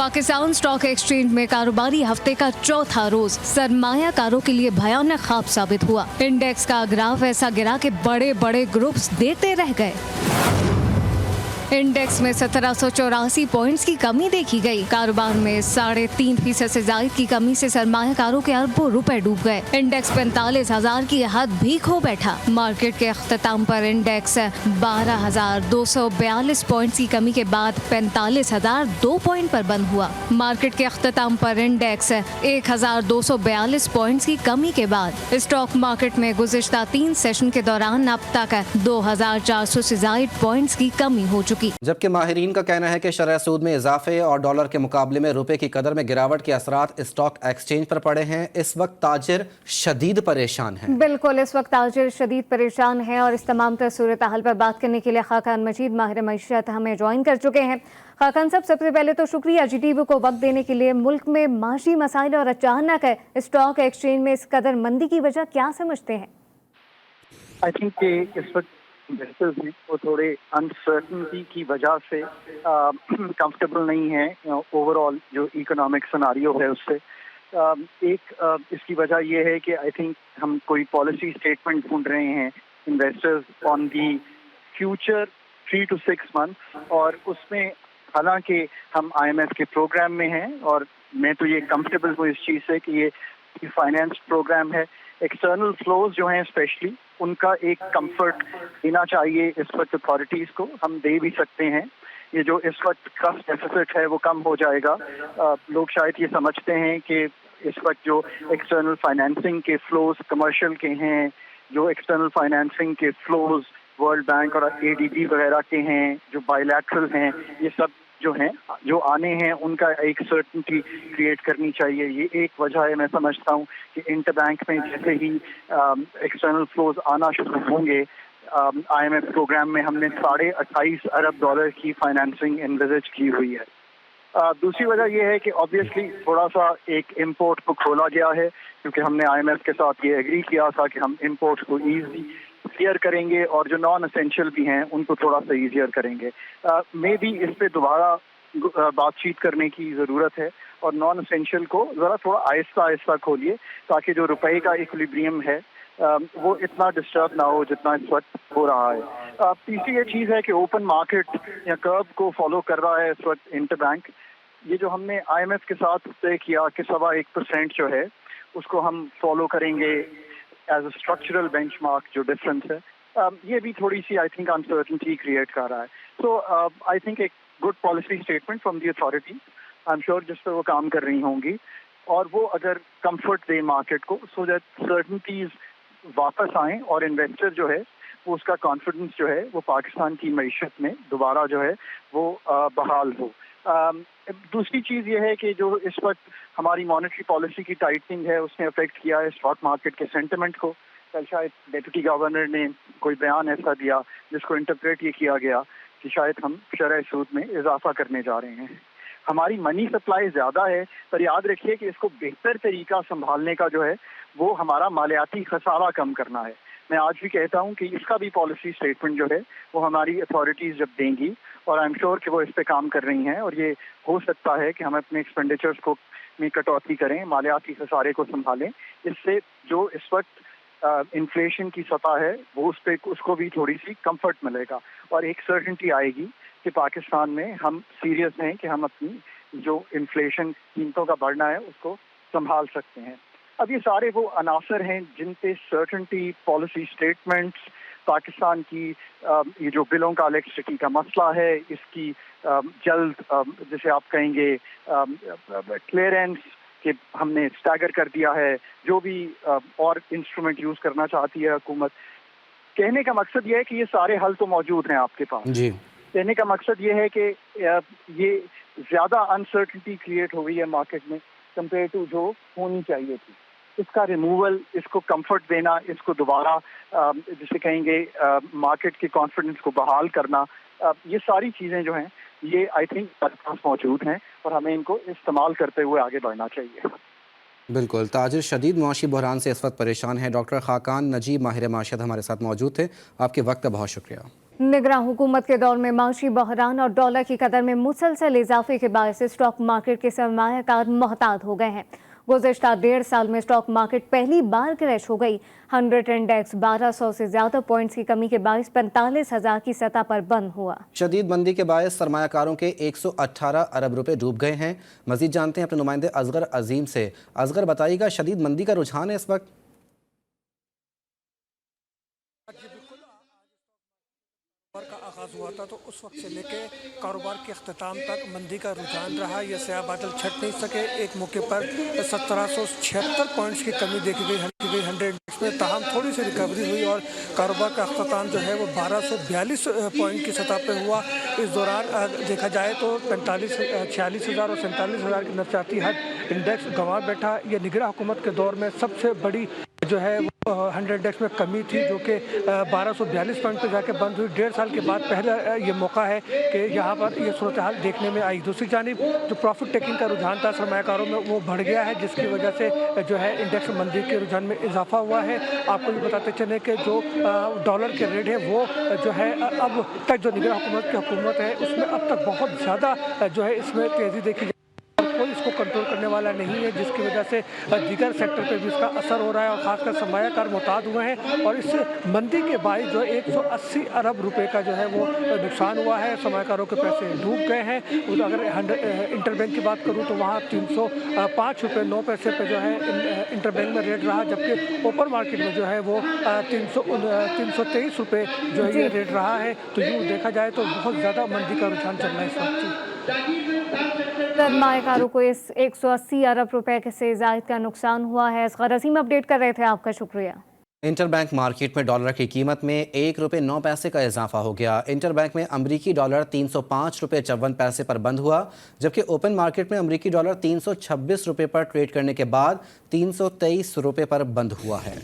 Pakistan stock exchange में कारोबारी हफ्ते का चौथा रोज सरमायाकारों के लिए भयानक ख्वाब साबित हुआ। इंडेक्स का ग्राफ ऐसा गिरा कि बड़े बड़े ग्रुप्स देते रह गए। इंडेक्स में 1784 पॉइंट्स की कमी देखी गई। कारोबार में 3.5% से ज्यादा की कमी से सरमायाकारों के अरबों रुपए डूब गए। इंडेक्स 45,000 की हद भी खो बैठा। मार्केट के अख्ताम पर इंडेक्स 12,242 पॉइंट्स की कमी के बाद 45,002 पॉइंट पर बंद हुआ। मार्केट के अख्ताम पर इंडेक्स 1,242 पॉइंट्स की कमी के बाद स्टॉक मार्केट में गुज़िश्ता 3 सेशन के दौरान अब तक 2,400 से ज्यादा पॉइंट्स की कमी हो चुकी। जबकि माहिरीन का कहना है कि शरह सूद में इजाफे और डॉलर के मुकाबले में रुपए की कदर में गिरावट के असरात स्टॉक एक्सचेंज पर पड़े हैं। इस वक्त ताजिर शदीद परेशान हैं। बिल्कुल, इस वक्त ताजिर शदीद परेशान हैं और इस तमाम तर सूरत हाल पर बात करने के लिए खाकान मजीद माहिर मईशत हमें ज्वाइन कर चुके हैं। खाकान साहब, सबसे पहले तो शुक्रिया GTV को वक्त देने के लिए। मुल्क में माशी मसाइल और अचानक स्टॉक एक्सचेंज में इस कदर मंदी की वजह क्या समझते हैं? आई थिंक इस वक्त इन्वेस्टर्स हैं वो थोड़े अनसर्टनिटी की वजह से कंफर्टेबल नहीं है ओवरऑल जो इकोनॉमिक सिनारियो है उससे। इसकी वजह ये है कि आई थिंक हम कोई पॉलिसी स्टेटमेंट ढूंढ रहे हैं investors on the future 3 to 6 months, और उसमें हालांकि हम IMF के प्रोग्राम में हैं और मैं तो ये कंफर्टेबल हूँ इस चीज़ से कि ये फाइनेंस प्रोग्राम है। एक्सटर्नल फ्लोज जो हैं स्पेशली उनका एक कंफर्ट देना चाहिए इस वक्त अथॉरिटीज़ को। हम दे भी सकते हैं। ये जो इस वक्त ट्रस्ट डेफिसिट है वो कम हो जाएगा। लोग शायद ये समझते हैं कि इस वक्त जो एक्सटर्नल फाइनेंसिंग के फ्लोज कमर्शियल के हैं, जो एक्सटर्नल फाइनेंसिंग के फ्लोज वर्ल्ड बैंक और ADB वगैरह के हैं, जो बायलैटरल हैं, ये सब जो हैं जो आने हैं उनका एक सर्टनिटी क्रिएट करनी चाहिए। ये एक वजह है मैं समझता हूँ कि इंटरबैंक में जैसे ही एक्सटर्नल फ्लोज आना शुरू होंगे, IMF प्रोग्राम में हमने $28.5 अरब की फाइनेंसिंग एनविजिज की हुई है। दूसरी वजह यह है कि ऑब्वियसली थोड़ा सा एक इम्पोर्ट को खोला गया है क्योंकि हमने IMF के साथ ये एग्री किया था कि हम इम्पोर्ट को ईजियर करेंगे और जो नॉन एसेंशियल भी हैं उनको थोड़ा सा ईजियर करेंगे। मे भी इस पे दोबारा बातचीत करने की ज़रूरत है और नॉन एसेंशियल को ज़रा थोड़ा आहिस्ता आहिस्ता खोलिए ताकि जो रुपए का इक्विलिब्रियम है वो इतना डिस्टर्ब ना हो जितना इस वक्त हो रहा है। तीसरी ये चीज़ है कि ओपन मार्केट या कर्व को फॉलो कर रहा है इस वक्त इंटरबैंक। ये जो हमने IMF के साथ तय किया कि 1.25% जो है उसको हम फॉलो करेंगे एज अ स्ट्रक्चरल बेंचमार्क जो डिफरेंस है, ये भी थोड़ी सी आई थिंक अनसर्टनिटी क्रिएट कर रहा है। सो आई थिंक एक good policy statement from the authority I am sure जिस पर वो काम कर रही होंगी और वो अगर कंफर्ट दे मार्केट को सो दैट सर्टनिटीज वापस आएँ और इन्वेस्टर जो है वो उसका कॉन्फिडेंस जो है वो पाकिस्तान की मईशत में दोबारा जो है वो बहाल हो। दूसरी चीज़ ये है कि जो इस वक्त हमारी मॉनेटरी पॉलिसी की टाइटनिंग है उसने अफेक्ट किया है स्टॉक मार्केट के सेंटिमेंट को। कल शायद डेप्यूटी गवर्नर ने कोई बयान ऐसा दिया जिसको इंटरप्रेट ये किया गया कि शायद हम शरह सूद में इजाफा करने जा रहे हैं। हमारी मनी सप्लाई ज़्यादा है पर याद रखिए कि इसको बेहतर तरीका संभालने का जो है वो हमारा मालियाती खसारा कम करना है। मैं आज भी कहता हूँ कि इसका भी पॉलिसी स्टेटमेंट जो है वो हमारी अथॉरिटीज़ जब देंगी और आई एम श्योर कि वो इस पे काम कर रही हैं और ये हो सकता है कि हम अपने एक्सपेंडिचर्स को में कटौती करें, मालियाती खसारे को संभालें। इससे जो इस वक्त इन्फ्लेशन की सतह है वो उसको भी थोड़ी सी कंफर्ट मिलेगा और एक सर्टेनिटी आएगी कि पाकिस्तान में हम सीरियस हैं कि हम अपनी जो इन्फ्लेशन कीमतों का बढ़ना है उसको संभाल सकते हैं। अब ये सारे वो अनासर हैं जिन पे सर्टेनिटी, पॉलिसी स्टेटमेंट्स, पाकिस्तान की ये जो बिलों का इलेक्ट्रिसिटी का मसला है इसकी जल्द जैसे आप कहेंगे क्लियरेंस कि हमने स्टैगर कर दिया है, जो भी और इंस्ट्रूमेंट यूज़ करना चाहती है हुकूमत। कहने का मकसद ये है कि ये सारे हल तो मौजूद हैं आपके पास जी। कहने का मकसद ये है कि ये ज़्यादा अनसर्टनिटी क्रिएट हो गई है मार्केट में कंपेयर टू जो होनी चाहिए थी। इसका रिमूवल, इसको कंफर्ट देना, इसको दोबारा जिसे कहेंगे मार्केट के कॉन्फिडेंस को बहाल करना, ये सारी चीज़ें जो हैं ये आई थिंक हमारे पास मौजूद हैं और हमें इनको इस्तेमाल करते हुए आगे बढ़ना चाहिए। बिल्कुल, ताजिर शदीद मुआशी बहरान से इस वक्त परेशान है। डॉक्टर खाकान नजीब माहिर माशियत हमारे साथ मौजूद थे। आपके वक्त का बहुत शुक्रिया। निगरां हुकूमत के दौर में माशी बहरान और डॉलर की कदर में मुसलसल इजाफे के बायस स्टॉक मार्केट के सरमायाकार मोहतात हो गए हैं। गुज़िश्ता 1.5 साल में स्टॉक मार्केट पहली बार क्रैश हो गई। 100 इंडेक्स 1200 से ज्यादा पॉइंट्स की कमी के बायस 45,000 की सतह पर बंद हुआ। शदीद मंदी के बायस सरमायाकारों के 118 अरब रुपए डूब गए हैं। मजीद जानते हैं अपने नुमाइंदे असगर अजीम से। असगर, बताइएगा शदीद मंदी का रुझान है इस वक्त? का आगाज़ हुआ था तो उस वक्त से लेके कारोबार के अख्ताम तक मंदी का रुझान रहा। ये स्याह बादल छट नहीं सके। एक मौके पर 1776 पॉइंट्स की कमी देखी गई 100 इंडेक्स में, ताहम थोड़ी सी रिकवरी हुई और कारोबार का अख्ताम जो है वो 1242 पॉइंट की सतह पर हुआ। इस दौरान देखा जाए तो 46,000 और 47,000 की नफसियाती हद इंडेक्स गंवा बैठा। ये निगरां हुकूमत के दौर में सबसे बड़ी जो है वो 100 इंडेक्स में कमी थी, जो कि 1242 पॉइंट पर जाके बंद हुई। 1.5 साल के बाद पहला ये मौका है कि यहाँ पर ये सूरत हाल देखने में आई। दूसरी जानिब जो प्रॉफिट टेकिंग का रुझान था सरमायाकारों में वो बढ़ गया है, जिसकी वजह से जो है इंडेक्स मंदी के रुझान में इजाफा हुआ है। आपको ये बताते चले कि जो डॉलर के रेट है वो जो है अब तक जो निगरां हुकूमत है उसमें अब तक बहुत ज़्यादा जो है इसमें तेज़ी देखी कोई इसको कंट्रोल करने वाला नहीं है, जिसकी वजह से दीगर सेक्टर पे भी इसका असर हो रहा है और खासकर सरमायाकार मोहतात हुए हैं। और इस मंदी के बायस जो 180 अरब रुपए का जो है वो नुकसान हुआ है। सरमायाकारों के पैसे डूब गए हैं। अगर इंटरबैंक की बात करूं तो वहाँ 305 रुपये 9 पैसे पे जो है इंटरबैंक में रेट रहा, जबकि ओपन मार्केट में जो है वो 323 रुपये जो है ये रेट रहा है। तो यूँ देखा जाए तो बहुत ज़्यादा मंदी का रुझान चल रहा है इस वक्त। सरमायाकारों को इस 180 अरब रुपए से ज़ायद का नुकसान हुआ है। असगर अजीम अपडेट कर रहे थे, आपका शुक्रिया। इंटरबैंक मार्केट में डॉलर की कीमत में 1 रुपये 9 पैसे का इजाफा हो गया। इंटरबैंक में अमरीकी डॉलर 305 रुपये 54 पैसे पर बंद हुआ, जबकि ओपन मार्केट में अमरीकी डॉलर 326 रुपये पर ट्रेड करने के बाद 323 रुपये पर बंद हुआ है।